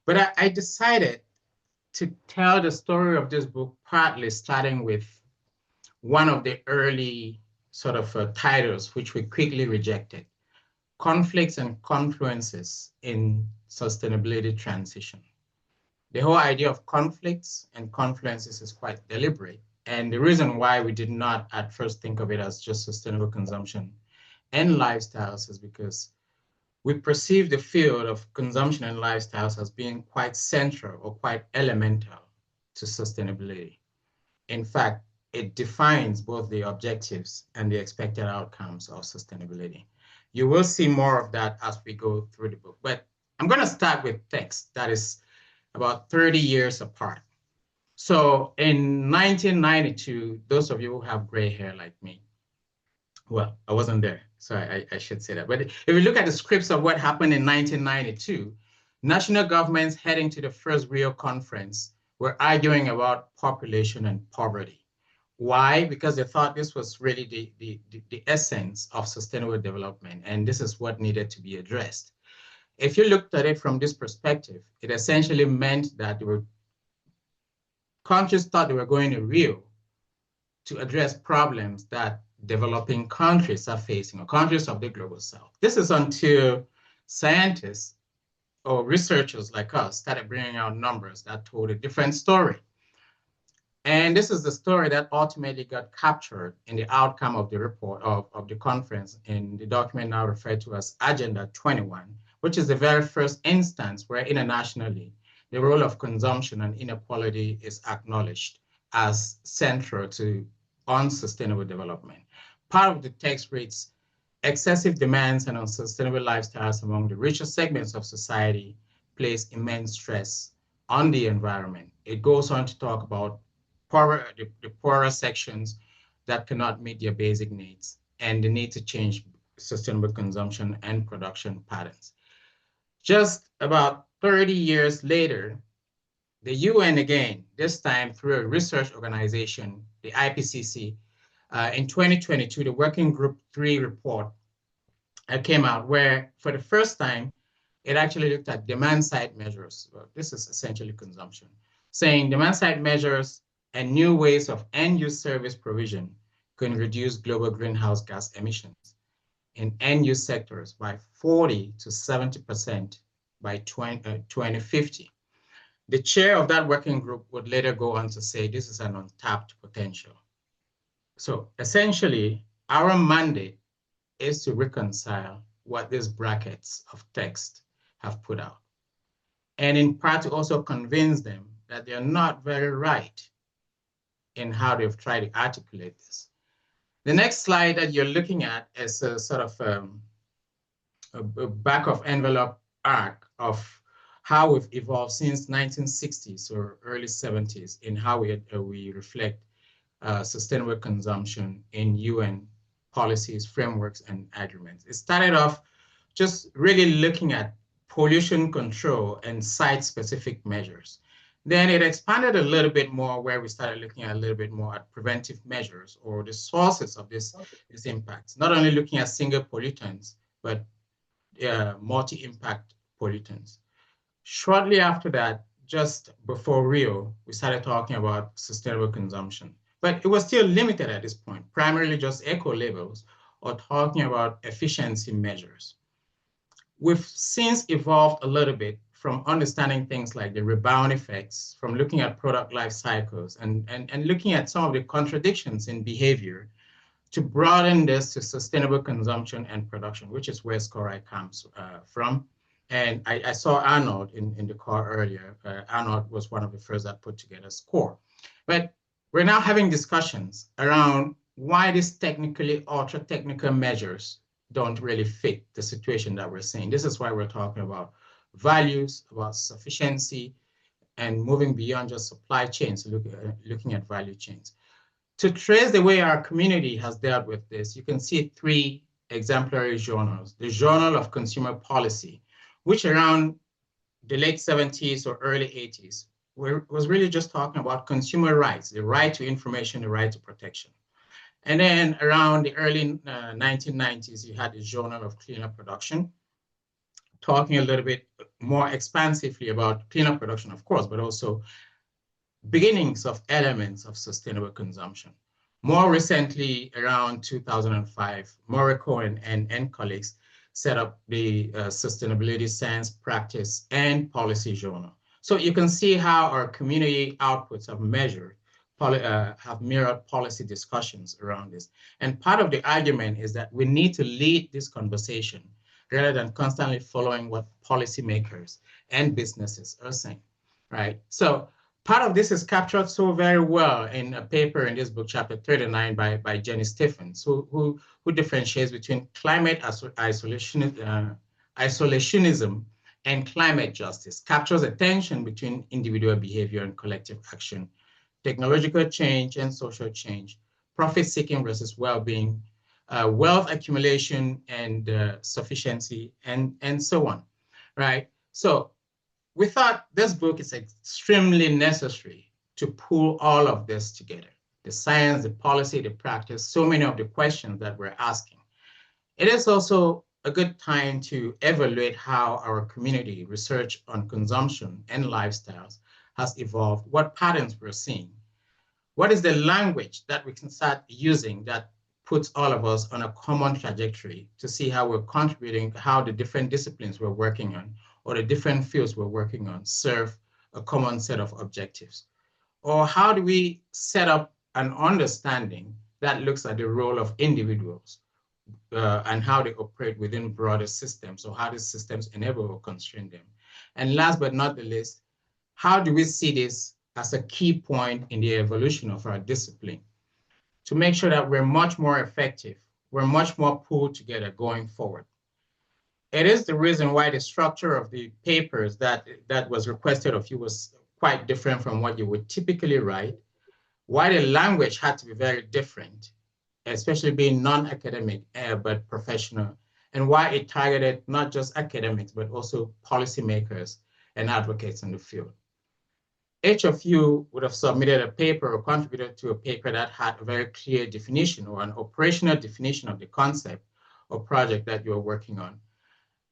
But I decided to tell the story of this book, partly starting with one of the early sort of titles, which we quickly rejected: Conflicts and Confluences in Sustainability Transition. The whole idea of conflicts and confluences is quite deliberate. And the reason why we did not at first think of it as just sustainable consumption and lifestyles is because we perceive the field of consumption and lifestyles as being quite central or quite elemental to sustainability. In fact, it defines both the objectives and the expected outcomes of sustainability. You will see more of that as we go through the book. But I'm going to start with text that is about 30 years apart. So in 1992, those of you who have gray hair like me, well, I wasn't there, so I should say that. But if you look at the scripts of what happened in 1992, national governments heading to the first Rio conference were arguing about population and poverty. Why? Because they thought this was really the essence of sustainable development, and this is what needed to be addressed. If you looked at it from this perspective, it essentially meant that countries thought they were going to Rio to address problems that developing countries are facing, or countries of the global south. This is until scientists or researchers like us started bringing out numbers that told a different story. And this is the story that ultimately got captured in the outcome of the report of the conference in the document now referred to as Agenda 21, which is the very first instance where internationally the role of consumption and inequality is acknowledged as central to unsustainable development. Part of the text reads, excessive demands and unsustainable lifestyles among the richer segments of society place immense stress on the environment. It goes on to talk about the poorer sections that cannot meet their basic needs and the need to change sustainable consumption and production patterns. Just about 30 years later, the UN again, this time through a research organization, the IPCC, in 2022, the Working Group 3 report came out where, for the first time, it actually looked at demand-side measures. Well, this is essentially consumption, saying demand-side measures and new ways of end-use service provision can reduce global greenhouse gas emissions in end-use sectors by 40 to 70% by 2050. The chair of that working group would later go on to say this is an untapped potential. So essentially, our mandate is to reconcile what these brackets of text have put out, and in part to also convince them that they're not very right in how they've tried to articulate this. The next slide that you're looking at is a sort of a back of envelope arc of how we've evolved since 1960s or early 70s in how we reflect sustainable consumption in UN policies, frameworks, and agreements. It started off just really looking at pollution control and site-specific measures. Then it expanded a little bit more where we started looking at a little bit more at preventive measures or the sources of these impacts, not only looking at single pollutants, but multi-impact pollutants. Shortly after that, just before Rio, we started talking about sustainable consumption. But it was still limited at this point, primarily just eco labels or talking about efficiency measures. We've since evolved a little bit from understanding things like the rebound effects, from looking at product life cycles and looking at some of the contradictions in behavior to broaden this to sustainable consumption and production, which is where SCORI comes from. And I saw Arnold in the call earlier. Arnold was one of the first that put together SCORE. But we're now having discussions around why these technically ultra-technical measures don't really fit the situation that we're seeing. This is why we're talking about values, about sufficiency, and moving beyond just supply chains, looking at value chains. To trace the way our community has dealt with this, you can see three exemplary journals. The Journal of Consumer Policy, which around the late 70s or early 80s was really just talking about consumer rights, the right to information, the right to protection. And then around the early 1990s, you had the Journal of Cleaner Production, talking a little bit more expansively about cleaner production, of course, but also beginnings of elements of sustainable consumption. More recently, around 2005, Morocco and colleagues set up the Sustainability Science Practice and Policy Journal. So you can see how our community outputs have mirrored policy discussions around this. And part of the argument is that we need to lead this conversation rather than constantly following what policymakers and businesses are saying, right? So part of this is captured so very well in a paper in this book, chapter 39, by Jenny Stephens, who differentiates between climate isolationism and climate justice, captures a tension between individual behavior and collective action, technological change and social change, profit-seeking versus well-being, wealth accumulation and sufficiency, and so on, right? So we thought this book is extremely necessary to pull all of this together, the science, the policy, the practice, so many of the questions that we're asking. It is also a good time to evaluate how our community research on consumption and lifestyles has evolved, what patterns we're seeing, what is the language that we can start using that puts all of us on a common trajectory to see how we're contributing, how the different disciplines we're working on or the different fields we're working on serve a common set of objectives? Or how do we set up an understanding that looks at the role of individuals and how they operate within broader systems, or how these systems enable or constrain them? And last but not the least, how do we see this as a key point in the evolution of our discipline to make sure that we're much more effective, we're much more pulled together going forward? It is the reason why the structure of the papers that was requested of you was quite different from what you would typically write, why the language had to be very different, especially being non-academic but professional, and why it targeted not just academics, but also policymakers and advocates in the field. Each of you would have submitted a paper or contributed to a paper that had a very clear definition or an operational definition of the concept or project that you're working on.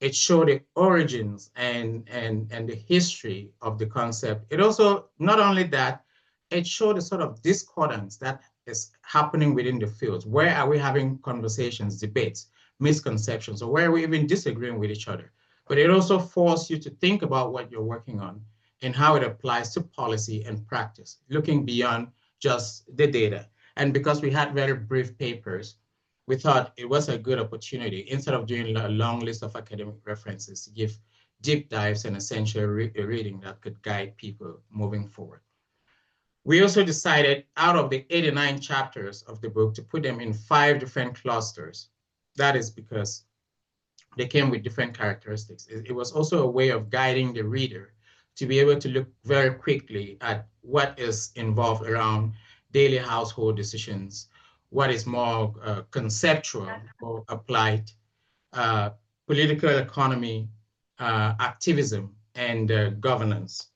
It showed the origins and the history of the concept. It also, not only that, it showed the sort of discordance that is happening within the fields. Where are we having conversations, debates, misconceptions, or where are we even disagreeing with each other? But it also forced you to think about what you're working on and how it applies to policy and practice, looking beyond just the data. And because we had very brief papers, we thought it was a good opportunity, instead of doing a long list of academic references, to give deep dives and essential reading that could guide people moving forward. We also decided, out of the 89 chapters of the book, to put them in 5 different clusters. That is because they came with different characteristics. It was also a way of guiding the reader to be able to look very quickly at what is involved around daily household decisions, what is more conceptual or applied, political economy, activism, and governance.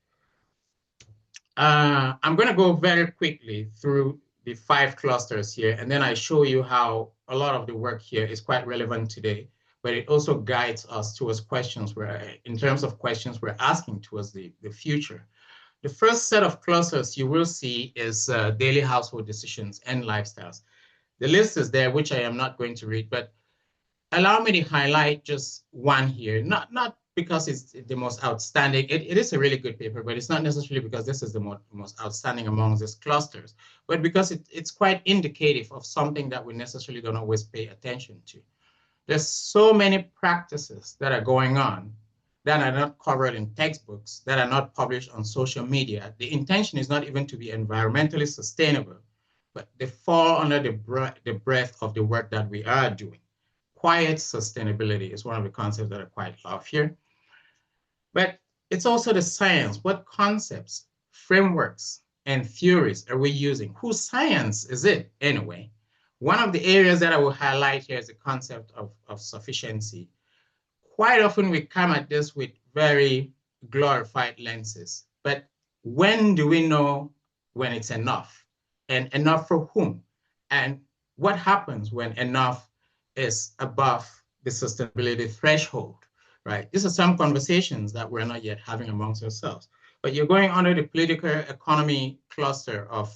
I'm going to go very quickly through the 5 clusters here, and then I show you how a lot of the work here is quite relevant today, but it also guides us towards questions in terms of questions we're asking towards the future. The first set of clusters you will see is daily household decisions and lifestyles. The list is there, which I am not going to read, but allow me to highlight just one here, not because it's the most outstanding. It is a really good paper, but it's not necessarily because this is the most outstanding among these clusters, but because it's quite indicative of something that we necessarily don't always pay attention to. There's so many practices that are going on that are not covered in textbooks, that are not published on social media. The intention is not even to be environmentally sustainable, but they fall under the breadth of the work that we are doing. Quiet sustainability is one of the concepts that are quite loved here. But it's also the science. What concepts, frameworks, and theories are we using? Whose science is it anyway? One of the areas that I will highlight here is the concept of sufficiency. Quite often we come at this with very glorified lenses, but when do we know when it's enough? And enough for whom? And what happens when enough is above the sustainability threshold? right? These are some conversations that we're not yet having amongst ourselves. But you're going under the political economy cluster of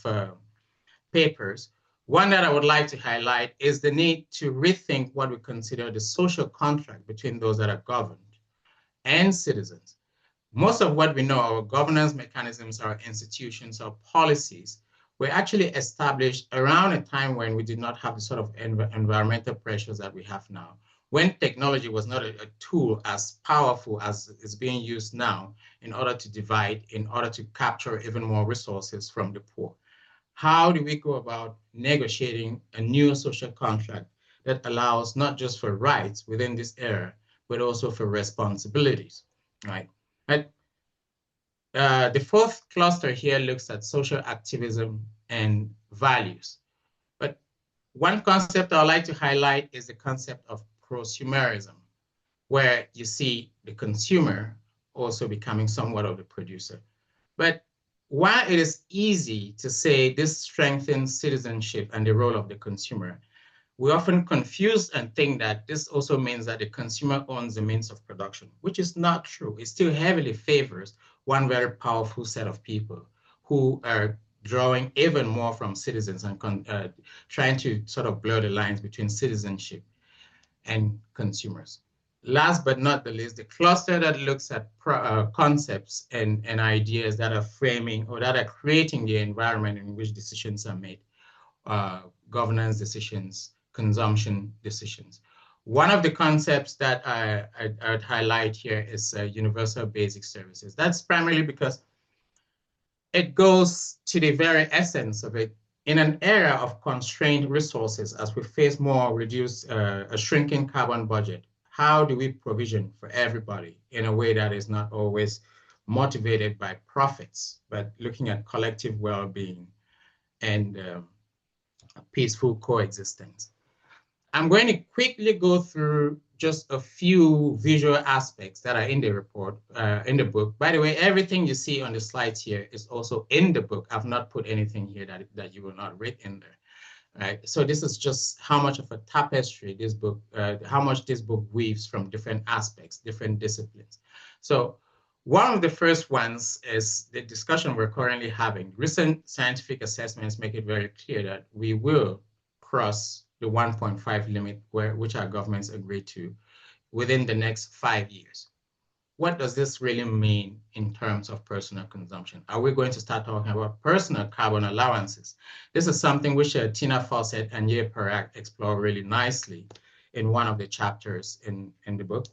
papers. One that I would like to highlight is the need to rethink what we consider the social contract between those that are governed and citizens. Most of what we know, our governance mechanisms, our institutions, our policies, were actually established around a time when we did not have the sort of environmental pressures that we have now, when technology was not a tool as powerful as is being used now in order to divide, in order to capture even more resources from the poor. How do we go about negotiating a new social contract that allows not just for rights within this era, but also for responsibilities, right? The fourth cluster here looks at social activism and values. But one concept I'd like to highlight is the concept of prosumerism, where you see the consumer also becoming somewhat of the producer. But while it is easy to say this strengthens citizenship and the role of the consumer, we often confuse and think that this also means that the consumer owns the means of production, which is not true. It still heavily favors one very powerful set of people who are drawing even more from citizens and trying to sort of blur the lines between citizenship and consumers. Last but not the least, the cluster that looks at concepts and ideas that are framing or that are creating the environment in which decisions are made, governance decisions, consumption decisions. One of the concepts that I'd highlight here is universal basic services. That's primarily because it goes to the very essence of it. In an era of constrained resources, as we face more reduced, a shrinking carbon budget, how do we provision for everybody in a way that is not always motivated by profits, but looking at collective well-being and peaceful coexistence? I'm going to quickly go through just a few visual aspects that are in the report, in the book. By the way, everything you see on the slides here is also in the book. I've not put anything here that you will not read in there, right? So this is just how much of a tapestry this book, how much this book weaves from different aspects, different disciplines. So one of the first ones is the discussion we're currently having. Recent scientific assessments make it very clear that we will cross the 1.5 limit which our governments agreed to within the next 5 years. What does this really mean in terms of personal consumption? Are we going to start talking about personal carbon allowances? This is something which Tina Fawcett and Ye Parak explore really nicely in one of the chapters in the book.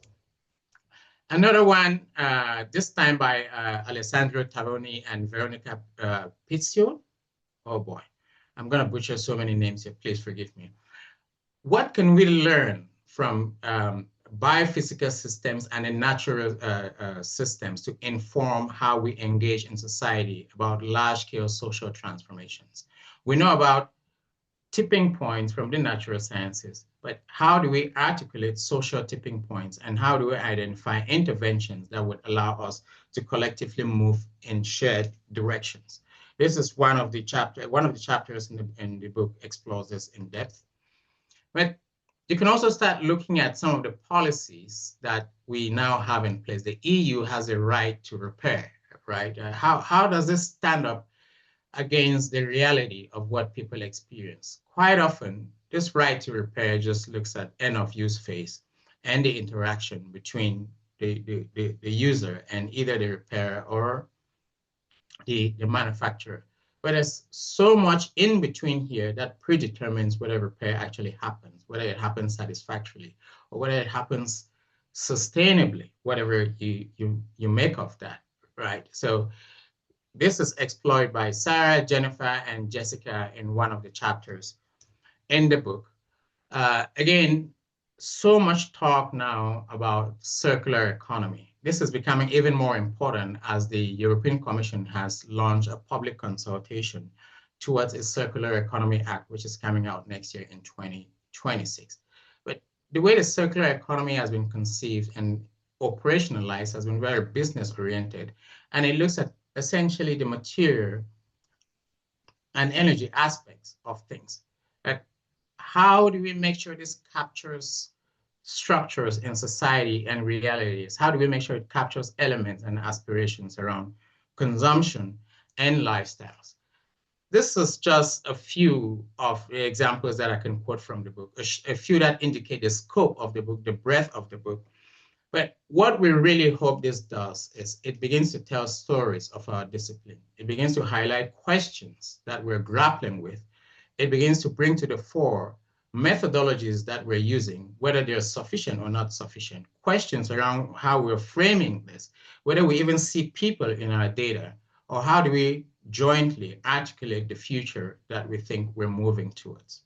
Another one, this time by Alessandro Taroni and Veronica Pizio. Oh boy, I'm going to butcher so many names here, please forgive me. What can we learn from biophysical systems and the natural systems to inform how we engage in society about large-scale social transformations? We know about tipping points from the natural sciences, but how do we articulate social tipping points, and how do we identify interventions that would allow us to collectively move in shared directions? This is one of the chapters in the book explores this in depth. But you can also start looking at some of the policies that we now have in place. The EU has a right to repair, right? How does this stand up against the reality of what people experience? Quite often, this right to repair just looks at end of use phase and the interaction between the user and either the repairer or the manufacturer. But there's so much in between here that predetermines whether repair actually happens, whether it happens satisfactorily, or whether it happens sustainably, whatever you make of that, right? So this is explored by Sarah, Jennifer, and Jessica in one of the chapters in the book. Again, so much talk now about circular economy. This is becoming even more important as the European Commission has launched a public consultation towards a Circular Economy Act, which is coming out next year in 2026. But the way the circular economy has been conceived and operationalized has been very business-oriented, and it looks at essentially the material and energy aspects of things. How do we make sure this captures structures in society and realities? How do we make sure it captures elements and aspirations around consumption and lifestyles? This is just a few of the examples that I can quote from the book, a few that indicate the scope of the book, the breadth of the book. But what we really hope this does is it begins to tell stories of our discipline. It begins to highlight questions that we're grappling with. It begins to bring to the fore methodologies that we're using, whether they're sufficient or not sufficient, questions around how we're framing this, whether we even see people in our data, or how do we jointly articulate the future that we think we're moving towards.